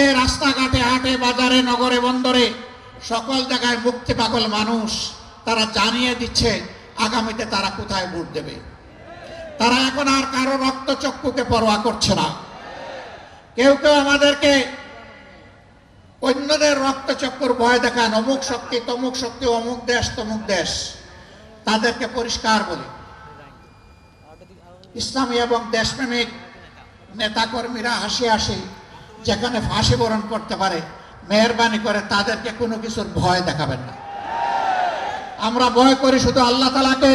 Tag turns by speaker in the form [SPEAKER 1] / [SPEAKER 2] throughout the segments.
[SPEAKER 1] এই রাস্তাঘাটে, হাটে, বাজারে, নগরে, বন্দরে সকল জায়গায় মুক্তি পাগল মানুষ তারা জানিয়ে দিচ্ছে আগামীতে তারা কোথায় ভোট দেবে। তারা এখন আর কারো রক্তচক্ষুকে পরোয়া করছে না। কেউ কেউ আমাদেরকে অন্যদের রক্তচক্ষুর ভয় দেখান, অমুক শক্তি, তমুক শক্তি, অমুক দেশ, তমুক দেশ। তাদেরকে পরিষ্কার বলি, ইসলামী এবং দেশপ্রেমিক নেতাকর্মীরা হাসি হাসি যেখানে ফাঁসি বরণ করতে পারে, মেহরবানি করে তাদেরকে কোনো কিছুর ভয় দেখাবেন না। আমরা ভয় করি শুধু আল্লাহ তাআলাকে,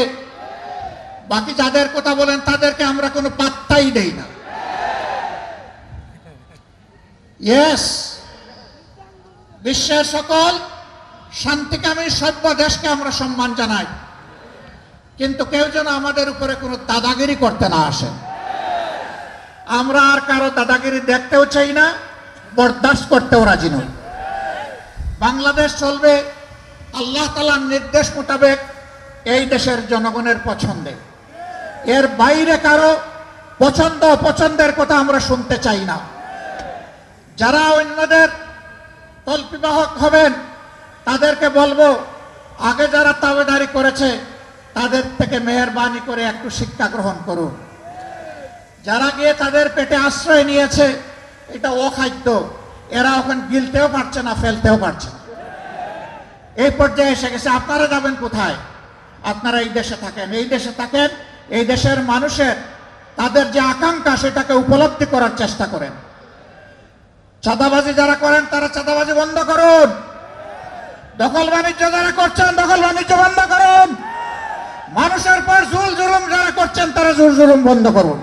[SPEAKER 1] বাকি যাদের কথা বলেন তাদেরকে আমরা কোনো পাত্তাই দেই না। ইয়েস, বিশ্বের সকল শান্তিকামী সভ্য দেশকে আমরা সম্মান জানাই, কিন্তু কেউ যেন আমাদের উপরে কোনো দাদাগিরি করতে না আসে। আমরা আর কারো দাদাগিরি দেখতেও চাই না, বরদাস্ত করতেও রাজি নই। বাংলাদেশ চলবে আল্লাহ তাআলার নির্দেশ মোতাবেক, এই দেশের জনগণের পছন্দে। এর বাইরে কারো পছন্দ অপছন্দের কথা আমরা শুনতে চাই না। যারা অন্যদের তল্পিবাহক হবেন তাদেরকে বলবো, আগে যারা তাবেদারি করেছে তাদের থেকে মেহেরবানি করে একটু শিক্ষা গ্রহণ করুন। যারা গিয়ে তাদের পেটে আশ্রয় নিয়েছে, এটা অখাদ্য, এরা এখন গিলতেও পারছে না, ফেলতেও পারছে না। এই পর্যায়ে এসে গেছে। আপনারা যাবেন কোথায়? আপনারা এই দেশে থাকেন, এই দেশে থাকেন, এই দেশের মানুষের তাদের যে আকাঙ্ক্ষা সেটাকে উপলব্ধি করার চেষ্টা করেন। চাঁদাবাজি যারা করেন তারা চাঁদাবাজি বন্ধ করুন। দখল বাণিজ্য যারা করছেন দখল বাণিজ্য বন্ধ করুন। মানুষের পর জুল জুলুম যারা করছেন তারা জুল জুলুম বন্ধ করুন।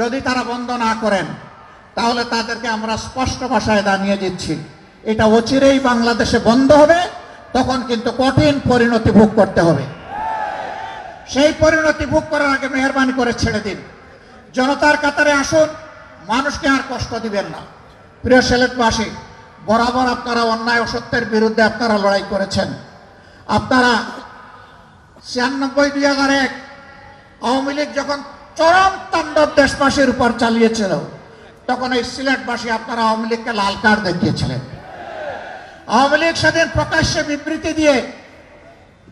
[SPEAKER 1] যদি তারা বন্ধ না করেন তাহলে তাদেরকে আমরা স্পষ্ট ভাষায় জানিয়ে দিচ্ছি, এটা অচিরেই বাংলাদেশে বন্ধ হবে। তখন কিন্তু কঠিন পরিণতি ভোগ করতে হবে। সেই পরিণতি ভোগ করার আগে মেহরবানি করে ছেড়ে দিন, জনতার কাতারে আসুন, মানুষকে আর কষ্ট দিবেন না। প্রিয় সিলেটবাসী, বরাবর আপনারা অন্যায় অসত্যের বিরুদ্ধে আপনারা লড়াই করেছেন। আপনারা 96-2001 আওয়ামী লীগ যখন চরম তাণ্ডব দেশবাসীর উপর চালিয়েছিল, তখন এই সিলেটবাসী আপনারা আওয়ামী লীগকে লাল কার্ড দেখিয়েছিলেন। আওয়ামী লীগ সেদিন প্রকাশ্যে বিবৃতি দিয়ে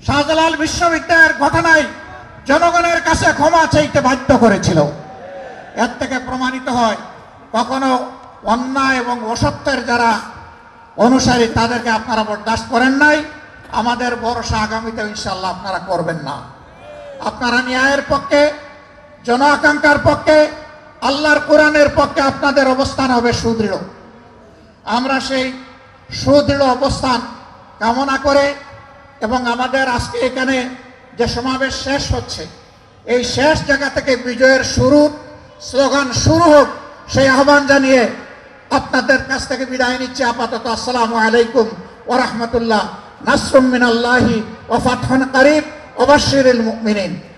[SPEAKER 1] শাহজালাল বিশ্ববিদ্যালয়ের ঘটনায় জনগণের কাছে ক্ষমা চাইতে বাধ্য করেছিল। এর থেকে প্রমাণিত হয় কখনো অন্যায় এবং অসত্যের যারা অনুসারী তাদেরকে আপনারা বরদাস্ত করেন নাই। আমাদের ভরসা আগামীতে ইনশাআল্লাহ আপনারা করবেন না। আপনারা ন্যায়ের পক্ষে, জন আকাঙ্ক্ষার পক্ষে, আল্লাহর কোরআনের পক্ষে আপনাদের অবস্থান হবে সুদৃঢ়। আমরা সেই সুদৃঢ় অবস্থান কামনা করে এবং আমাদের আজকে এখানে যে সমাবেশ শেষ হচ্ছে, এই শেষ জায়গা থেকে বিজয়ের শুরু, স্লোগান শুরু হোক, সেই আহ্বান জানিয়ে আপনাদের কাছ থেকে বিদায় নিচ্ছি। আপাতত আসসালামু আলাইকুম ওয়া রাহমাতুল্লাহ। নাসরুম মিনাল্লাহি ওয়া ফাতহুন করিব ওয়া বাশশিরিল মুমিনিন।